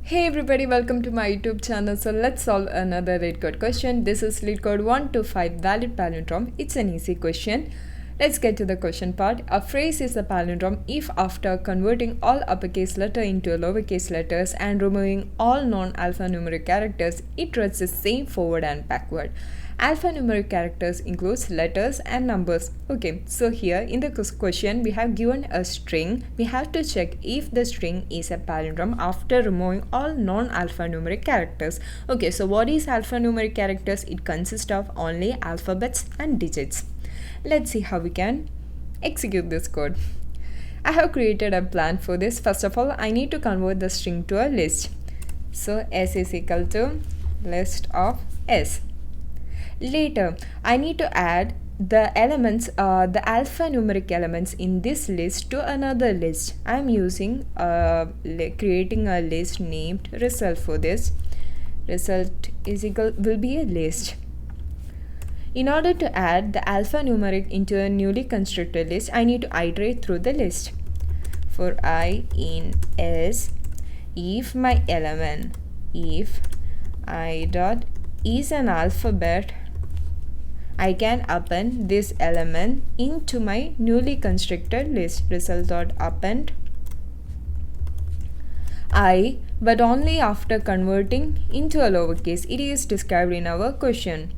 Hey everybody, welcome to my YouTube channel. So let's solve another Leetcode question. This is Leetcode 1 to 5 valid palindrome. It's an easy question. Let's get to the question part. A phrase is a palindrome if after converting all uppercase letter into lowercase letters and removing all non-alphanumeric characters, it writes the same forward and backward. Alphanumeric characters includes letters and numbers. Okay, so here in the question we have given a string. We have to check if the string is a palindrome after removing all non-alphanumeric characters. Okay, so what is alphanumeric characters? It consists of only alphabets and digits. Let's see how we can execute this code. I have created a plan for this. First of all, I need to convert the string to a list. So s is equal to list of s. Later, I need to add the elements, the alphanumeric elements in this list to another list. I am using creating a list named result for this. Result is equal will be a list. In order to add the alphanumeric into a newly constructed list, I need to iterate through the list. For I in S, if my element, if I dot is an alphabet, I can append this element into my newly constructed list. Result.append I, but only after converting into a lowercase. It is described in our question.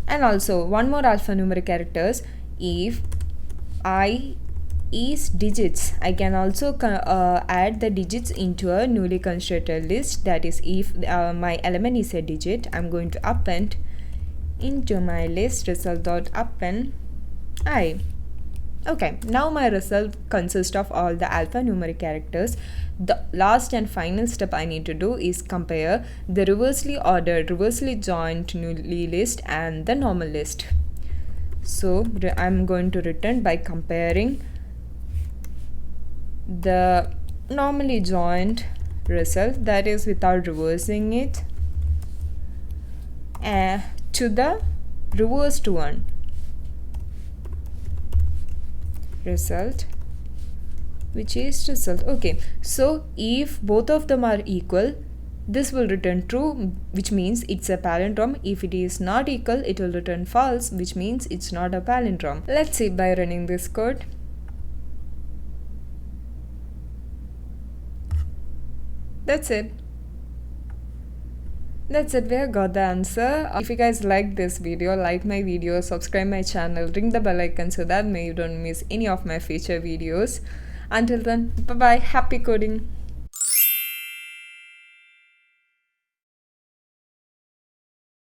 And also one more alphanumeric characters. If I is digits, I can also add the digits into a newly constructed list. That is, if my element is a digit, I'm going to append into my list result.append I. Okay, now my result consists of all the alphanumeric characters. The last and final step I need to do is compare the reversely ordered, reversely joined newly list and the normal list. So I'm going to return by comparing the normally joined result, that is without reversing it, to the reversed one. Result, which is result. Okay, so if both of them are equal, this will return true, which means it's a palindrome. If it is not equal, it will return false, which means it's not a palindrome. Let's see by running this code. That's it. That's it, we have got the answer. If you guys like this video, like my video, subscribe my channel, ring the bell icon so that you don't miss any of my future videos. Until then, bye bye, happy coding.